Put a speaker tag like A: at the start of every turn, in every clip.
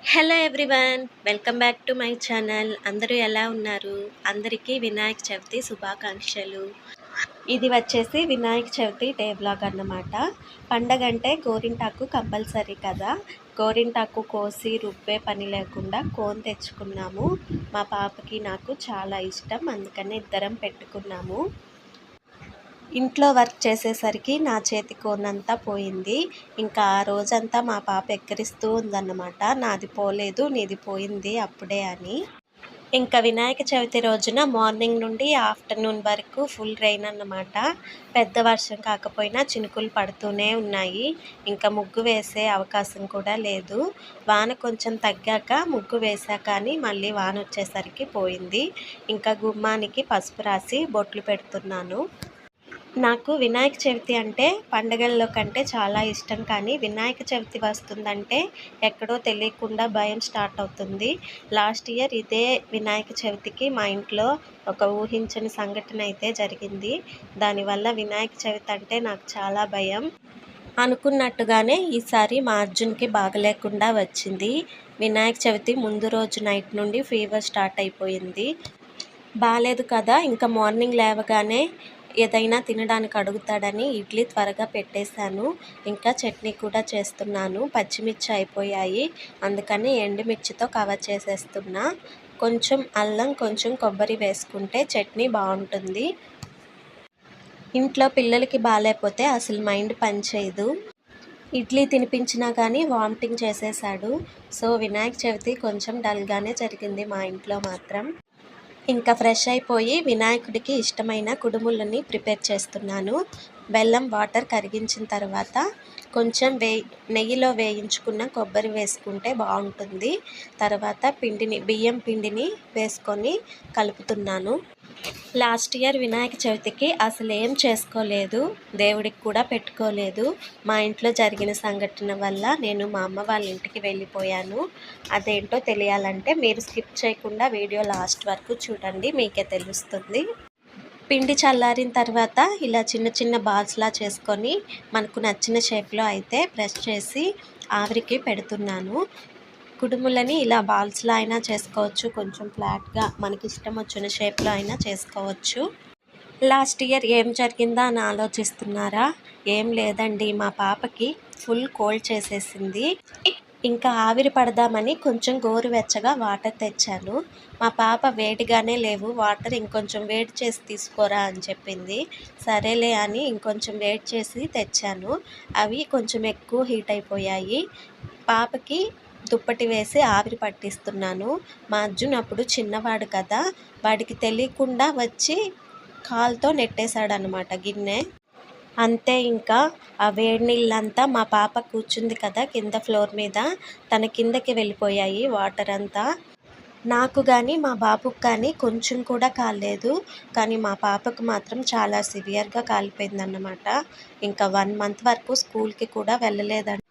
A: Hello everyone, welcome back to my channel. అందరూ ఎలా ఉన్నారు? అందరికీ వినాయక చవితి శుభాకాంక్షలు. ఇది వచ్చేసి వినాయక చవితి డే బ్లాగ్ అన్నమాట. పండగ అంటే గోరింటాకు కంపల్సరీ కదా. గోరింటాకు కోసి రుబ్బే పని లేకుండా కోన్ తెచ్చుకున్నాము. మా పాపకి నాకు చాలా ఇష్టం, అందుకని ఇద్దరం పెట్టుకున్నాము. ఇంట్లో వర్క్ చేసేసరికి నా చేతి కోనంతా పోయింది. ఇంకా ఆ రోజంతా మా పాప ఎక్కిరిస్తూ ఉందన్నమాట, నాది పోలేదు నీది పోయింది అప్పుడే అని. ఇంకా వినాయక చవితి రోజున మార్నింగ్ నుండి ఆఫ్టర్నూన్ వరకు ఫుల్ రెయిన్ అన్నమాట. పెద్ద వర్షం కాకపోయినా చినుకులు పడుతూనే ఉన్నాయి. ఇంకా ముగ్గు వేసే అవకాశం కూడా లేదు. వాన కొంచెం తగ్గాక ముగ్గు వేసా, కానీ మళ్ళీ వాన వచ్చేసరికి పోయింది. ఇంకా గుమ్మానికి పసుపు రాసి బొట్లు పెడుతున్నాను. నాకు వినాయక చవితి అంటే పండగల్లో కంటే చాలా ఇష్టం, కానీ వినాయక చవితి వస్తుందంటే ఎక్కడో తెలియకుండా భయం స్టార్ట్ అవుతుంది. లాస్ట్ ఇయర్ ఇదే వినాయక చవితికి మా ఇంట్లో ఒక ఊహించని సంఘటన అయితే జరిగింది. దానివల్ల వినాయక చవితి అంటే నాకు చాలా భయం. అనుకున్నట్టుగానే ఈసారి మా అర్జున్కి బాగలేకుండా వచ్చింది. వినాయక చవితి ముందు రోజు నైట్ నుండి ఫీవర్ స్టార్ట్ అయిపోయింది. బాలేదు కదా, ఇంకా మార్నింగ్ లేవగానే ఏదైనా తినడానికి అడుగుతాడని ఇడ్లీ త్వరగా పెట్టేశాను. ఇంకా చట్నీ కూడా చేస్తున్నాను. పచ్చిమిర్చి అయిపోయాయి, అందుకని ఎండుమిర్చితో కవర్ చేసేస్తున్నా. కొంచెం అల్లం, కొంచెం కొబ్బరి వేసుకుంటే చట్నీ బాగుంటుంది. ఇంట్లో పిల్లలకి బాగాలేకపోతే అసలు మైండ్ పనిచేయదు. ఇడ్లీ తినిపించినా కానీ వామిటింగ్ చేసేసాడు. సో వినాయక చవితి కొంచెం డల్గానే జరిగింది మా ఇంట్లో మాత్రం. ఇంకా ఫ్రెష్ అయిపోయి వినాయకుడికి ఇష్టమైన కుడుములని ప్రిపేర్ చేస్తున్నాను. బెల్లం వాటర్ కరిగించిన తర్వాత కొంచెం నెయ్యిలో వేయించుకున్న కొబ్బరి వేసుకుంటే బాగుంటుంది. తర్వాత బియ్యం పిండిని వేసుకొని కలుపుతున్నాను. లాస్ట్ ఇయర్ వినాయక చవితికి అసలు ఏం చేసుకోలేదు, దేవుడికి కూడా పెట్టుకోలేదు. మా ఇంట్లో జరిగిన సంఘటన వల్ల నేను మా అమ్మ వాళ్ళ ఇంటికి వెళ్ళిపోయాను. అదేంటో తెలియాలంటే మీరు స్కిప్ చేయకుండా వీడియో లాస్ట్ వరకు చూడండి, మీకే తెలుస్తుంది. పిండి చల్లారిన తర్వాత ఇలా చిన్న చిన్న బాల్స్లా చేసుకొని మనకు నచ్చిన షేప్లో అయితే ప్రెస్ చేసి ఆవిరికి పెడుతున్నాను. కుడుములని ఇలా బాల్స్లో అయినా చేసుకోవచ్చు, కొంచెం ఫ్లాట్గా మనకి ఇష్టం వచ్చిన షేప్లో అయినా చేసుకోవచ్చు. లాస్ట్ ఇయర్ ఏం జరిగిందా అని ఆలోచిస్తున్నారా? ఏం లేదండి, మా పాపకి ఫుల్ కోల్డ్ చేసేసింది. ఇంకా ఆవిరి పడదామని కొంచెం గోరువెచ్చగా వాటర్ తెచ్చాను. మా పాప వేడిగానే లేవు, వాటర్ ఇంకొంచెం వేడి చేసి తీసుకోరా అని చెప్పింది. సరేలే అని ఇంకొంచెం వేడి చేసి తెచ్చాను. అవి కొంచెం ఎక్కువ హీట్ అయిపోయాయి. పాపకి దుప్పటి వేసి ఆవిరి పట్టిస్తున్నాను. మా అర్జున్ అప్పుడు చిన్నవాడు కదా, వాడికి తెలియకుండా వచ్చి కాలుతో నెట్టేశాడనమాట గిన్నె. అంతే, ఇంకా ఆ వేడి నీళ్ళంతా మా పాప కూర్చుంది కదా కింద ఫ్లోర్ మీద, తన కిందకి వెళ్ళిపోయాయి వాటర్ అంతా. నాకు కానీ మా బాబుకి కానీ కొంచెం కూడా కాలేదు, కానీ మా పాపకు మాత్రం చాలా సివియర్గా కాలిపోయిందన్నమాట. ఇంకా 1 మంత్ వరకు స్కూల్కి కూడా వెళ్ళలేదండి.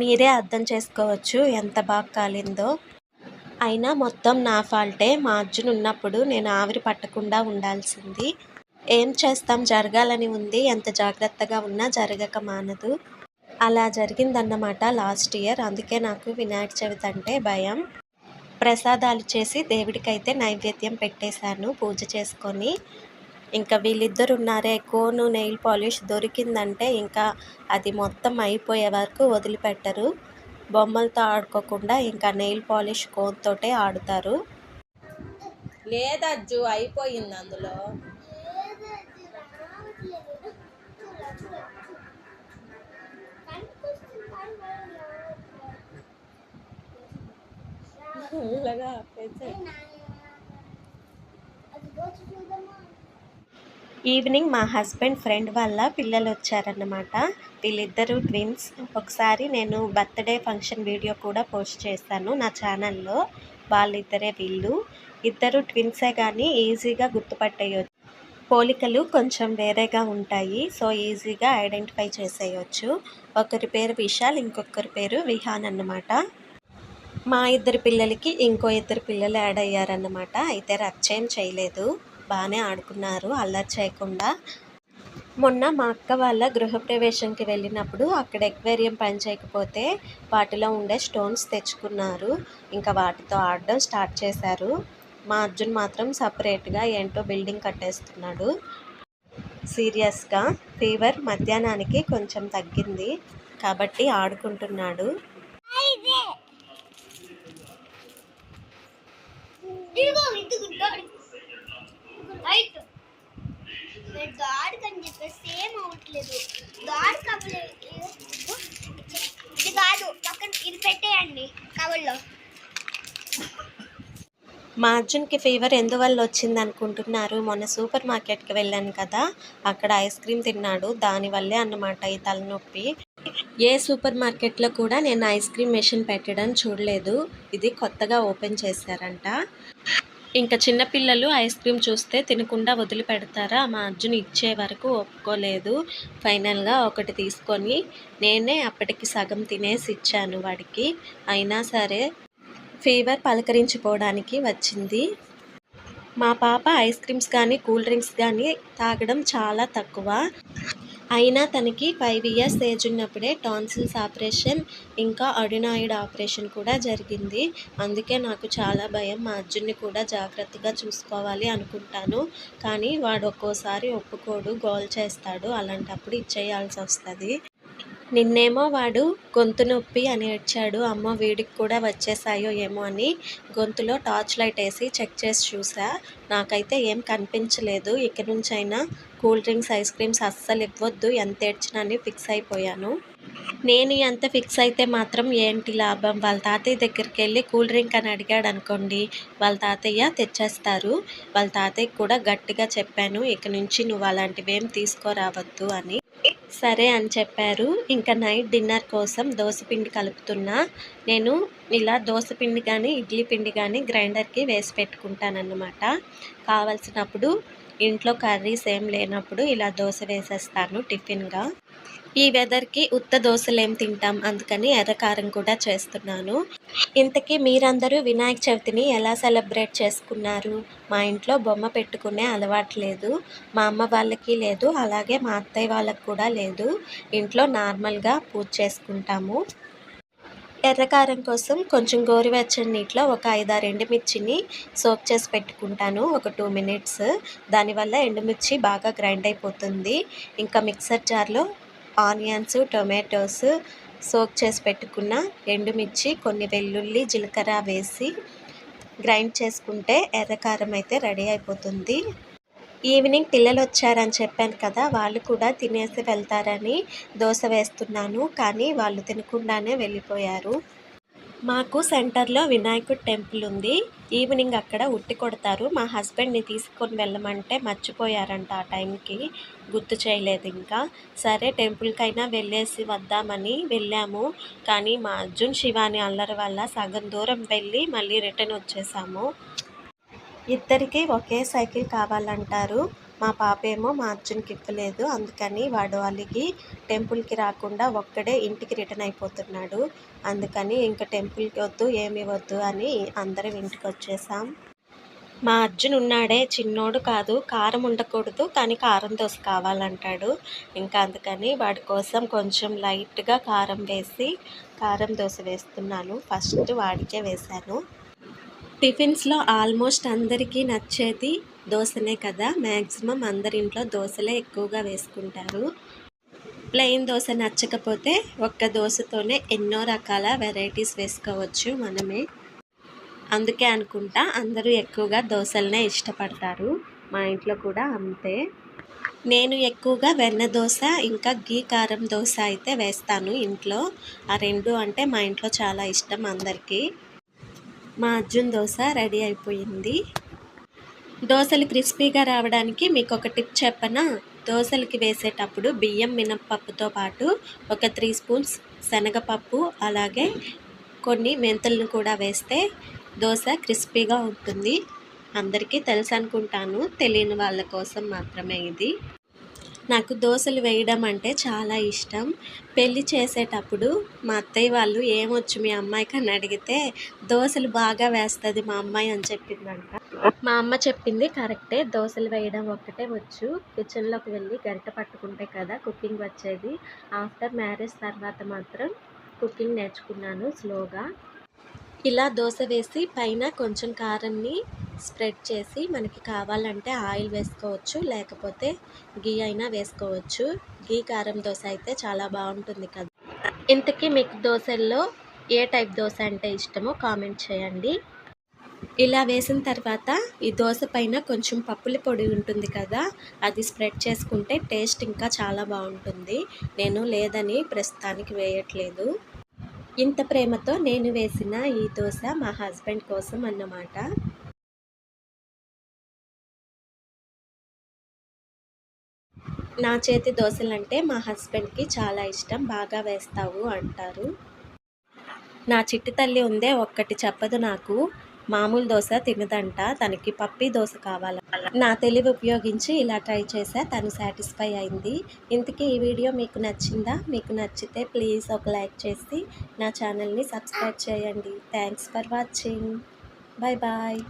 A: మీరే అర్థం చేసుకోవచ్చు ఎంత బాగా కాలిందో. అయినా మొత్తం నా ఫాల్టే. మా అర్జున్ ఉన్నప్పుడు నేను ఆవిరి పట్టకుండా ఉండాల్సింది. ఏం చేస్తాం, జరగాలని ఉంది. ఎంత జాగ్రత్తగా ఉన్నా జరగక మానదు. అలా జరిగిందన్నమాట లాస్ట్ ఇయర్. అందుకే నాకు వినాయక చవితి అంటే భయం. ప్రసాదాలు చేసి దేవుడికైతే నైవేద్యం పెట్టేశాను పూజ చేసుకొని. ఇంకా వీళ్ళిద్దరు ఉన్నారే, కోను నెయిల్ పాలిష్ దొరికిందంటే ఇంకా అది మొత్తం అయిపోయే వరకు వదిలిపెట్టరు. బొమ్మలతో ఆడుకోకుండా ఇంకా నెయిల్ పాలిష్ కోన్తోటే ఆడుతారు.
B: లేదజ్జు, అయిపోయింది అందులో.
A: ఈవినింగ్ మా హస్బెండ్ ఫ్రెండ్ వాళ్ళ పిల్లలు వచ్చారన్నమాట. వీళ్ళిద్దరూ ట్విన్స్. ఒకసారి నేను బర్త్డే ఫంక్షన్ వీడియో కూడా పోస్ట్ చేశాను నా ఛానల్లో. వాళ్ళిద్దరే వీళ్ళు. ఇద్దరు ట్విన్సే కానీ ఈజీగా గుర్తుపట్టేయచ్చు. పోలికలు కొంచెం వేరేగా ఉంటాయి, సో ఈజీగా ఐడెంటిఫై చేసేయచ్చు. ఒకరి పేరు విశాల్, ఇంకొకరి పేరు విహాన్ అన్నమాట. మా ఇద్దరు పిల్లలకి ఇంకో ఇద్దరు పిల్లలు యాడ్ అయ్యారన్నమాట. అయితే రచ్చేం చేయలేదు, బాగానే ఆడుకున్నారు అల్లరి చేయకుండా. మొన్న మా అక్క వాళ్ళ గృహప్రవేశంకి వెళ్ళినప్పుడు అక్కడ ఎక్వేరియం పని చేయకపోతే వాటిలో ఉండే స్టోన్స్ తెచ్చుకున్నారు. ఇంకా వాటితో ఆడడం స్టార్ట్ చేశారు. మా అర్జున్ మాత్రం సపరేట్గా ఏంటో బిల్డింగ్ కట్టేస్తున్నాడు. సీరియస్గా ఫీవర్ మధ్యాహ్నానికి కొంచెం తగ్గింది కాబట్టి ఆడుకుంటున్నాడు.
B: గాడ్ కని చెప్పేసి ఏం అవట్లేదు. గాడ్ కవ్వలేదు, ఇది కాదు పక్కన ఇది పెట్టేయండి కవర్లో.
A: మా అర్జున్కి ఫీవర్ ఎందువల్ల వచ్చింది అనుకుంటున్నారు? మొన్న సూపర్ మార్కెట్కి వెళ్ళాను కదా, అక్కడ ఐస్ క్రీమ్ తిన్నాడు. దానివల్లే అన్నమాట ఈ తలనొప్పి. ఏ సూపర్ మార్కెట్లో కూడా నేను ఐస్ క్రీమ్ మెషిన్ పెట్టడం చూడలేదు. ఇది కొత్తగా ఓపెన్ చేశారంట. ఇంకా చిన్నపిల్లలు ఐస్ క్రీమ్ చూస్తే తినకుండా వదిలిపెడతారా? మా అర్జున్ ఇచ్చే వరకు ఒప్పుకోలేదు. ఫైనల్గా ఒకటి తీసుకొని నేనే అప్పటికి సగం తినేసి ఇచ్చాను వాడికి. అయినా సరే ఫీవర్ పలకరించిపోవడానికి వచ్చింది. మా పాప ఐస్ క్రీమ్స్ కానీ కూల్ డ్రింక్స్ కానీ తాగడం చాలా తక్కువ. అయినా తనకి 5 ఇయర్స్ ఏజ్ ఉన్నప్పుడే టాన్సిల్స్ ఆపరేషన్ ఇంకా అడినాయిడ్ ఆపరేషన్ కూడా జరిగింది. అందుకే నాకు చాలా భయం. మా అర్జున్ని కూడా జాగ్రత్తగా చూసుకోవాలి అనుకుంటాను. కానీ వాడు ఒక్కోసారి ఒప్పుకోడు, గోల్ చేస్తాడు. అలాంటప్పుడు ఇచ్చేయాల్సి వస్తుంది. నిన్నేమో వాడు గొంతు నొప్పి అని ఏడ్చాడు. అమ్మో వీడికి కూడా వచ్చేసాయో ఏమో అని గొంతులో టార్చ్ లైట్ వేసి చెక్ చేసి చూసా. నాకైతే ఏం కనిపించలేదు. ఇక నుంచైనా కూల్ డ్రింక్స్ ఐస్ క్రీమ్స్ అస్సలు ఇవ్వద్దు, ఎంత ఏడ్చినా అని ఫిక్స్ అయిపోయాను. నేను ఎంత ఫిక్స్ అయితే మాత్రం ఏంటి లాభం? వాళ్ళ తాతయ్య దగ్గరికి వెళ్ళి కూల్ డ్రింక్ అని అడిగాడు అనుకోండి, వాళ్ళ తాతయ్య తెచ్చేస్తారు. వాళ్ళ తాతయ్యకి కూడా గట్టిగా చెప్పాను, ఇక నుంచి నువ్వు అలాంటివేం తీసుకురావద్దు అని. సరే అని చెప్పారు. ఇంకా నైట్ డిన్నర్ కోసం దోసపిండి కలుపుతున్నా. నేను ఇలా దోసపిండి కానీ ఇడ్లీ పిండి కానీ గ్రైండర్కి వేసి పెట్టుకుంటానన్నమాట. కావలసినప్పుడు ఇంట్లో కర్రీస్ ఏం లేనప్పుడు ఇలా దోశ వేసేస్తాను టిఫిన్గా. ఈ వెదర్కి ఉత్త దోశలు ఏం తింటాం, అందుకని ఎర్రకారం కూడా చేస్తున్నాను. ఇంతకీ మీరందరూ వినాయక చవితిని ఎలా సెలబ్రేట్ చేసుకున్నారు? మా ఇంట్లో బొమ్మ పెట్టుకునే అలవాటు లేదు. మా అమ్మ వాళ్ళకి లేదు, అలాగే మా అత్తయ్య వాళ్ళకి కూడా లేదు. ఇంట్లో నార్మల్గా పూజ చేసుకుంటాము. ఎర్రకారం కోసం కొంచెం గోరువెచ్చని నీటిలో ఒక 5-6 ఎండుమిర్చిని సోక్ చేసి పెట్టుకుంటాను ఒక 2 మినిట్స్. దానివల్ల ఎండుమిర్చి బాగా గ్రైండ్ అయిపోతుంది. ఇంకా మిక్సర్ జార్లో ఆనియన్స్, టొమాటోస్, సోక్ చేసి పెట్టుకున్న ఎండుమిర్చి, కొన్ని వెల్లుల్లి, జీలకర్ర వేసి గ్రైండ్ చేసుకుంటే ఎర్రకారం అయితే రెడీ అయిపోతుంది. ఈవినింగ్ పిల్లలు వచ్చారని చెప్పాను కదా, వాళ్ళు కూడా తినేసి వెళ్తారని దోశ వేస్తున్నాను. కానీ వాళ్ళు తినకుండానే వెళ్ళిపోయారు. మాకు సెంటర్లో వినాయకుడి టెంపుల్ ఉంది. ఈవినింగ్ అక్కడ ఉట్టి కొడతారు. మా హస్బెండ్ని తీసుకొని వెళ్ళమంటే మర్చిపోయారంట, ఆ టైంకి గుర్తు చేయలేదు. ఇంకా సరే టెంపుల్కైనా వెళ్ళేసి వద్దామని వెళ్ళాము. కానీ మా అర్జున్ శివాని అల్లరి వల్ల సగం దూరం వెళ్ళి మళ్ళీ రిటర్న్ వచ్చేసాము. ఇద్దరికి ఒకే సైకిల్ కావాలంటారు. మా పాప ఏమో మా అర్జున్కి ఇవ్వలేదు. అందుకని వాడు అలిగి టెంపుల్కి రాకుండా ఒక్కడే ఇంటికి రిటర్న్ అయిపోతున్నాడు. అందుకని ఇంకా టెంపుల్కి వద్దు, ఏమీ వద్దు అని అందరం ఇంటికి వచ్చేసాం. మా అర్జున్ ఉన్నాడే, చిన్నోడు కాదు, కారం ఉండకూడదు కానీ కారం దోశ కావాలంటాడు. ఇంకా అందుకని వాడి కోసం కొంచెం లైట్గా కారం వేసి కారం దోశ వేస్తున్నాను. ఫస్ట్ వాడికే వేశాను. టిఫిన్స్లో ఆల్మోస్ట్ అందరికీ నచ్చేది దోశనే కదా. మ్యాక్సిమం అందరింట్లో దోశలే ఎక్కువగా వేసుకుంటారు. ప్లెయిన్ దోశ నచ్చకపోతే ఒక్క దోశతోనే ఎన్నో రకాల వెరైటీస్ వేసుకోవచ్చు మనమే. అందుకే అనుకుంటా అందరూ ఎక్కువగా దోశలనే ఇష్టపడతారు. మా ఇంట్లో కూడా అంతే. నేను ఎక్కువగా వెన్న దోశ ఇంకా గీ కారం దోశ అయితే వేస్తాను ఇంట్లో. ఆ రెండు అంటే మా ఇంట్లో చాలా ఇష్టం అందరికీ. మా అర్జున్ దోశ రెడీ అయిపోయింది. దోశలు క్రిస్పీగా రావడానికి మీకు ఒక టిప్ చెప్పనా? దోశలకి వేసేటప్పుడు బియ్యం, మినప్పప్పుతో పాటు ఒక 3 స్పూన్స్ శనగపప్పు, అలాగే కొన్ని మెంతులను కూడా వేస్తే దోశ క్రిస్పీగా ఉంటుంది. అందరికీ తెలుసు అనుకుంటాను, తెలియని వాళ్ళ కోసం మాత్రమే ఇది. నాకు దోశలు వేయడం అంటే చాలా ఇష్టం. పెళ్ళి చేసేటప్పుడు మా అత్తయ్య వాళ్ళు ఏమొచ్చు మీ అమ్మాయికి అని అడిగితే దోశలు బాగా వేస్తుంది మా అమ్మాయి అని చెప్పిందంట. మా అమ్మ చెప్పింది కరెక్టే. దోసలు వేయడం ఒక్కటే వచ్చు. కిచెన్‌లోకి వెళ్ళి గరిటె పట్టుకుంటే కదా కుకింగ్ వచ్చేది. ఆఫ్టర్ మ్యారేజ్ తర్వాత మాత్రం కుకింగ్ నేర్చుకున్నాను స్లోగా. ఇలా దోస వేసి పైన కొంచెం కారాన్ని స్ప్రెడ్ చేసి మనకి కావాలంటే ఆయిల్ వేసుకోవచ్చు, లేకపోతే ఘీ అయినా వేసుకోవచ్చు. ఘీ కారం దోస అయితే చాలా బాగుంటుంది కదా. ఇంతకీ మీకు దోసల్లో ఏ టైప్ దోస అంటే ఇష్టమో కామెంట్ చేయండి. ఇలా వేసిన తర్వాత ఈ దోస పైన కొంచెం పప్పుల పొడి ఉంటుంది కదా, అది స్ప్రెడ్ చేసుకుంటే టేస్ట్ ఇంకా చాలా బాగుంటుంది. నేను లేదని ప్రస్తుతానికి వేయట్లేదు. ఇంత ప్రేమతో నేను వేసిన ఈ దోస మా హస్బెండ్ కోసం అన్నమాట. నా చేతి దోసలంటే మా హస్బెండ్కి చాలా ఇష్టం. బాగా వేస్తావు అంటారు. నా చిట్టి తల్లి ఉందే, ఒక్కటి చెప్పదు నాకు. మామూలు దోస తినదంట, తనకి పప్పీ దోస కావాల. నా తెలివి ఉపయోగించి ఇలా ట్రై చేశా, తను సాటిస్ఫై అయింది. ఇంతకీ ఈ వీడియో మీకు నచ్చిందా? మీకు నచ్చితే ప్లీజ్ ఒక లైక్ చేసి నా ఛానల్ని సబ్స్క్రైబ్ చేయండి. Thanks for watching. Bye bye.